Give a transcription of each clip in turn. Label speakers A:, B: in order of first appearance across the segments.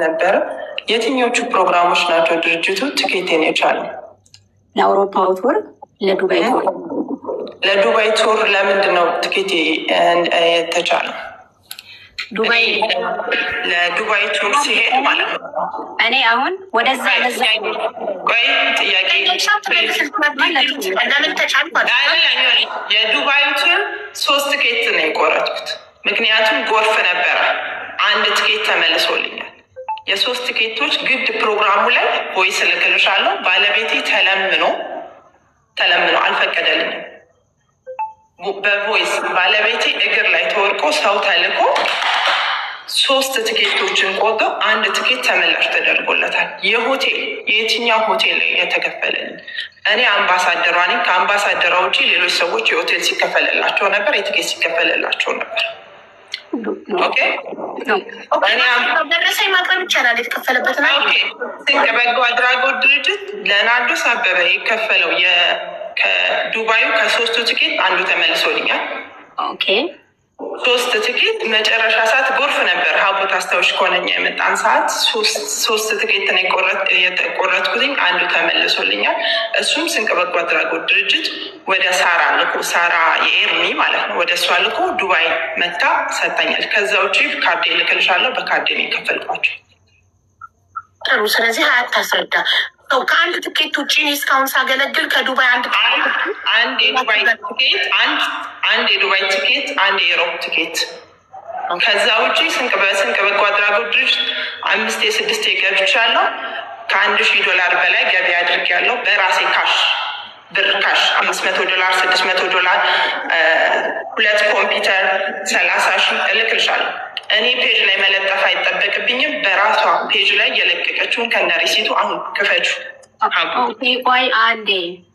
A: ነበረ። የትኞቹ ፕሮግራሞች ናቸው ድርጅቱ ትኬቴን የቻለው?
B: ለአውሮፓው ቱር፣ ለዱባይ ቱር።
A: ለዱባይ ቱር ለምንድን ነው ትኬቴ የተቻለው? ለዱባይ ቱር ሲሄድ ማለት ነው።
B: እኔ አሁን ወደዛ
A: ቆይ ጥያቄ የዱባይ ቱር 3 ትኬት ነው የቆረጥኩት። ምክንያቱም ጎርፍ ነበረ። 1 ትኬት ተመልሶልኛል። የ3 ትኬቶች ግድ ፕሮግራሙ ላይ ቮይስ እልክልሻለሁ። ባለቤቴ ተለምኖ አልፈቀደልኝም። በቮይስ ባለቤቴ እግር ላይ ተወርቆ ሰው ተልኮ 3 ትኬቶችን ቆርጦ 1 ትኬት ተመላሽ ተደርጎለታል። የሆቴል የየትኛው ሆቴል የተከፈለልኝ? እኔ አምባሳደሯ ነኝ። ከአምባሳደሯ ውጭ ሌሎች ሰዎች የሆቴል ሲከፈልላቸው ነበር፣ የትኬት ሲከፈልላቸው ነበር።
C: ደረሰኝ ማቅረብ ይቻላል። የተከፈለበት
A: ስንቅ በጎ አድራጎት ድርጅት ለናርዶስ አበበ የከፈለው ከዱባዩ ከ3ቱ ትኬት 1 ተመልሶልኛል። 3 ትኬት መጨረሻ ሰዓት ጎርፍ ነበር። ሀቦት አስታውሽ ከሆነኛ የመጣን ሰዓት 3 ትኬት ነው የቆረጥኩትኝ። 1 ተመልሶልኛል። እሱም ስንቅ በጎ አድራጎት ድርጅት ወደ ሳራ ልኮ፣ ሳራ የኤርሚ ማለት ነው፣ ወደ እሷ ልኮ ዱባይ መታ ሰጣኛል። ከዛ ውጭ ካርዴ ልክልሻለሁ። በካርዴ ነው የከፈልኳቸው።
C: ጥሩ። ስለዚህ አታስረዳ። ከ1 ትኬት ውጭ እስካሁን ሳገለግል ከዱባይ አንድ
A: የዱባይ ትኬት አንድ የዱባይ ትኬት 1 የሮብ ትኬት። ከዛ ውጭ ስንቅ በጎ አድራጎት ድርጅት 5 የ6 ገብቻለሁ። $1,000 በላይ ገቢ አድርጌያለሁ በራሴ ብር ካሽ $500 $600 2 ኮምፒውተር 30,000 እልክልሻለሁ። እኔ ፔጅ ላይ መለጠፍ አይጠበቅብኝም። በራሷ ፔጅ ላይ የለቀቀችውን ከነ ሪሲቱ አሁን ክፈቹ።
B: ቆይ አንዴ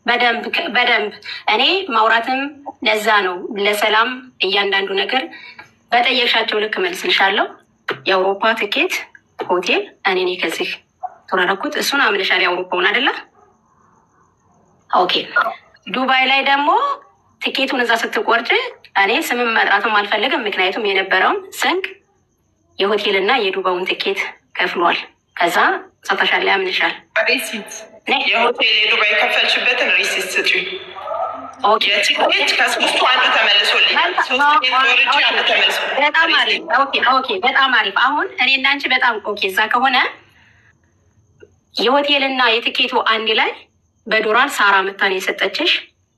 B: በደንብ እኔ ማውራትም ለዛ ነው ለሰላም እያንዳንዱ ነገር በጠየቅሻቸው ልክ መልስልሻለሁ። የአውሮፓ ትኬት ሆቴል እኔ ከዚህ ተራረኩት። እሱን አምነሻል። የአውሮፓውን አይደለ? ኦኬ። ዱባይ ላይ ደግሞ ትኬቱን እዛ ስትቆርጭ እኔ ስምም መጥራትም አልፈልግም። ምክንያቱም የነበረውን ስንቅ የሆቴልና የዱባውን ትኬት ከፍሏል። ከዛ ሰታሻል ላይ አምንሻል።
A: ሪሲት የሆቴል የዱባይ የከፈልሽበትን ሪሲት ስጪ። የትኬት ከ3ቱ 1 ተመልሶልኝ
B: በጣም አሪፍ። አሁን እኔ እናንቺ በጣም ኦኬ። እዛ ከሆነ የሆቴልና የትኬቱ አንድ ላይ በዶላር ሳራ መታን የሰጠችሽ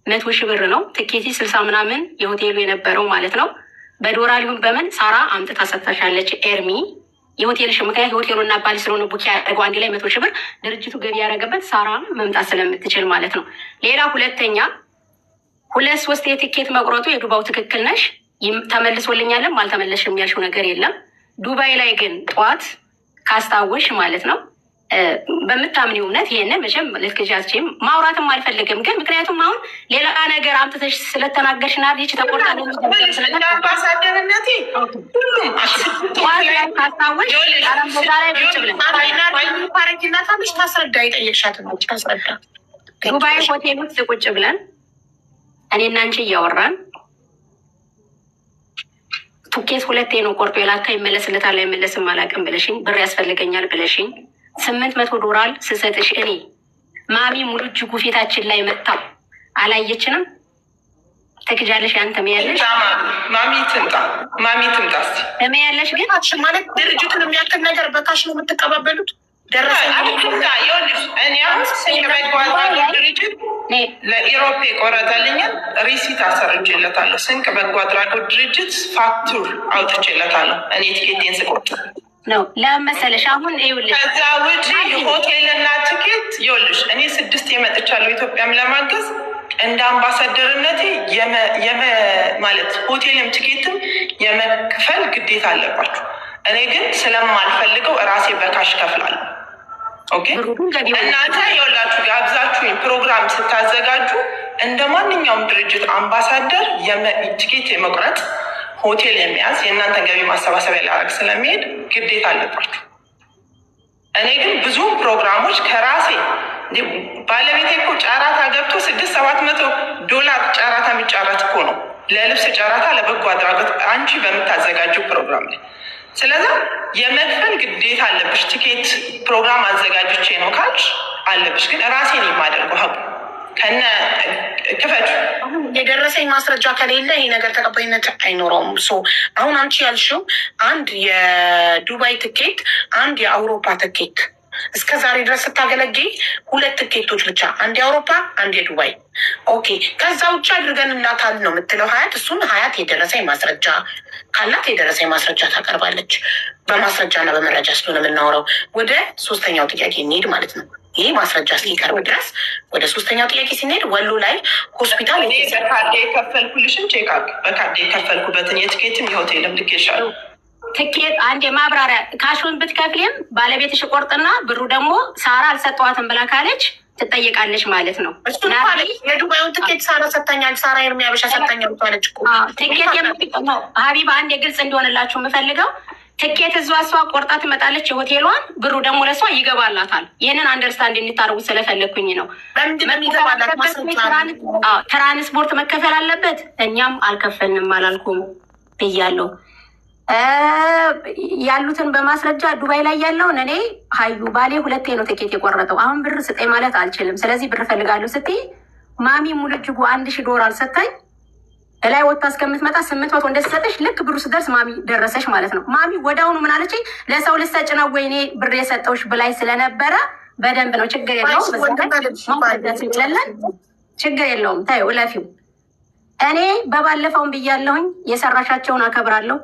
B: 100,000 ብር ነው። ትኬቲ 60 ምናምን የሆቴሉ የነበረው ማለት ነው። በዶላር ይሁን በምን ሳራ አምጥታ ሰጥታሻለች። ኤርሚ የሆቴልሽ ምክንያት የሆቴሉና ባል ስለሆነ ቡኪ ያደርገው አንድ ላይ 100,000 ብር ድርጅቱ ገቢ ያደረገበት ሳራ መምጣት ስለምትችል ማለት ነው። ሌላ ሁለተኛ 2-3 የትኬት መቁረጡ የዱባው ትክክል ነሽ። ተመልሶልኛለም አልተመለሽም ያልሽው ነገር የለም። ዱባይ ላይ ግን ጠዋት ካስታወሽ ማለት ነው በምታምኒው እውነት ይሄንን መቼም ልትክጃችም ማውራትም አልፈልግም። ግን ምክንያቱም አሁን ሌላ ነገር አምጥተሽ ስለተናገርሽ ና ይች ተቆርጣ
A: አምባሳደርነቴ
B: ካስታወሽ ጠረጴዛ ላይ ቁጭ ብለን
C: ታረጊናታለሽ። ታስረዳ የጠየቅሻትን ታስረዳ።
B: ዱባይ ሆቴል ውስጥ ቁጭ ብለን እኔና አንቺ እያወራን ቱኬት 2 ነው ቆርጦ የላካ ይመለስለታል አይመለስም አላውቅም ብለሽኝ፣ ብር ያስፈልገኛል ብለሽኝ $800 ስሰጥሽ እኔ ማሚ ሙሉ እጅጉ ፊታችን ላይ መጣ አላየችንም? ትክጃለሽ። አንተ ሚያለሽ
A: ማሚ ትምጣ
B: ሚያለሽ ግን
C: ማለት ድርጅቱን የሚያክል ነገር በካሽ ነው የምትቀባበሉት?
A: ድርጅት ለኢሮፕ የቆረጠልኝን ሪሲት አሰርቼለታለሁ። ስንቅ በጎ አድራጎት ድርጅት ፋክቱር አውጥቼለታለሁ እኔ ትኬቴን ስቆርጥ
B: ነው ለመሰለሽ። አሁን ይኸውልሽ
A: ከዛ ውጪ የሆቴልና ትኬት ይኸውልሽ እኔ 6 የመጥቻለሁ ኢትዮጵያም ለማገዝ እንደ አምባሳደርነቴ ማለት ሆቴልም ትኬትም የመክፈል ግዴታ አለባችሁ። እኔ ግን ስለማልፈልገው እራሴ በካሽ ከፍላለሁ። ኦኬ እናንተ ይኸውላችሁ ጋብዛችሁ ፕሮግራም ስታዘጋጁ እንደ ማንኛውም ድርጅት አምባሳደር ትኬት የመቁረጥ ሆቴል የሚያዝ የእናንተ ገቢ ማሰባሰቢያ ላደርግ ስለሚሄድ ግዴታ አለባችሁ። እኔ ግን ብዙ ፕሮግራሞች ከራሴ ባለቤቴ እኮ ጨራታ ገብቶ $600-700 ጨራታ የሚጫረት እኮ ነው። ለልብስ ጨራታ ለበጎ አድራጎት አንቺ በምታዘጋጀው ፕሮግራም ላይ ስለዛ የመክፈል ግዴታ አለ አለብሽ። ቲኬት ፕሮግራም አዘጋጅቼ ነው ካልሽ አለብሽ። ግን ራሴን የማደርገው ሀቡ ከነ ክፈቱ
C: የደረሰኝ ማስረጃ ከሌለ ይሄ ነገር ተቀባይነት አይኖረውም። አሁን አንቺ ያልሽው አንድ የዱባይ ትኬት፣ አንድ የአውሮፓ ትኬት እስከ ዛሬ ድረስ ስታገለግይ 2 ትኬቶች ብቻ፣ አንድ የአውሮፓ አንድ የዱባይ። ኦኬ ከዛ ውጭ አድርገንላታል ነው የምትለው ሀያት። እሱን ሀያት የደረሰኝ ማስረጃ ካላት የደረሰኝ ማስረጃ ታቀርባለች። በማስረጃና በመረጃ ስለሆነ የምናወራው። ወደ 3ኛው ጥያቄ እንሄድ ማለት ነው። ይህ ማስረጃ እስኪቀርብ ድረስ ወደ 3ኛው ጥያቄ ሲንሄድ ወሎ ላይ ሆስፒታል
A: በካርድ የከፈልኩልሽን ቼክ በካርድ የከፈልኩበትን የትኬትም የሆቴልም ልኬሻለሁ።
B: ትኬት አንድ የማብራሪያ ካሹን ብትከፍልም ባለቤትሽ ቆርጥና ብሩ ደግሞ ሳራ አልሰጠዋትም ብላ ካለች ትጠየቃለች ማለት ነው።
C: የዱባዩን ትኬት ሳራ ሰታኛል፣ ሳራ የሚያበሻ ሰታኛል ባለች
B: ትኬት ነው። ሀቢባ አንድ የግልጽ እንዲሆንላችሁ የምፈልገው ትኬት እዟ እሷ ቆርጣ ትመጣለች የሆቴሏን፣ ብሩ ደግሞ ለእሷ ይገባላታል። ይህንን አንደርስታንድ እንድታደርጉ ስለፈለግኩኝ ነው። ትራንስፖርት መከፈል አለበት። እኛም አልከፈልንም አላልኩም ብያለሁ። ያሉትን በማስረጃ ዱባይ ላይ ያለውን እኔ ሀዩ ባሌ 2 ነው ትኬት የቆረጠው። አሁን ብር ስጠኝ ማለት አልችልም። ስለዚህ ብር ፈልጋለሁ ስትይ ማሚ ሙሉ እጅጉ $1000 ሰታኝ እላይ ወጥታ እስከምትመጣ 800 እንደሰጠሽ ልክ ብሩ ስደርስ ማሚ ደረሰሽ ማለት ነው። ማሚ ወዲያውኑ ምን አለች? ለሰው ልሰጭ ነው ወይ እኔ ብር የሰጠውሽ ብላይ ስለነበረ በደንብ ነው ችግር የለውም ችግር የለውም ታዩ እለፊው። እኔ በባለፈውን ብያለሁኝ የሰራሻቸውን አከብራለሁ።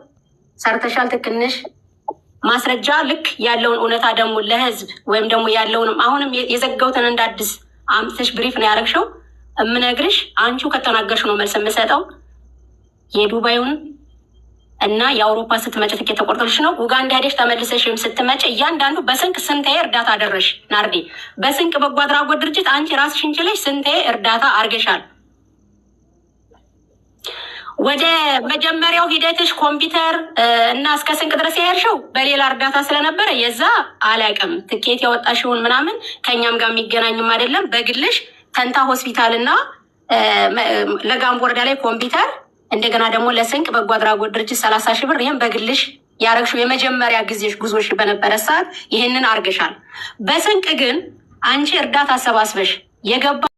B: ሰርተሻል ትክንሽ ማስረጃ ልክ ያለውን እውነታ ደግሞ ለህዝብ ወይም ደግሞ ያለውንም አሁንም የዘጋውትን እንዳዲስ አምጥተሽ ብሪፍ ነው ያደረግሽው። እምነግርሽ አንቺው ከተናገርሽ ነው መልስ የምሰጠው። የዱባዩን እና የአውሮፓ ስትመጭ ትኬት ተቆርጦልሽ ነው። ኡጋንዳ ሄደሽ ተመልሰሽም ስትመጭ እያንዳንዱ በስንቅ ስንቴ እርዳታ አደረሽ? ናርዲ በስንቅ በጎ አድራጎት ድርጅት አንቺ ራስሽን ችለሽ ስንቴ እርዳታ አርገሻል? ወደ መጀመሪያው ሂደትሽ ኮምፒውተር እና እስከ ስንቅ ድረስ የሄድሽው በሌላ እርዳታ ስለነበረ የዛ አላቅም። ትኬት ያወጣሽውን ምናምን ከእኛም ጋር የሚገናኝም አይደለም። በግልሽ ተንታ ሆስፒታል እና ለጋምቦ ወረዳ ላይ ኮምፒውተር፣ እንደገና ደግሞ ለስንቅ በጎ አድራጎት ድርጅት 30,000 ብር፣ ይህም በግልሽ ያረግሽው የመጀመሪያ ጊዜሽ ጉዞሽ በነበረ ሰዓት ይህንን አርገሻል። በስንቅ ግን አንቺ እርዳታ አሰባስበሽ የገባ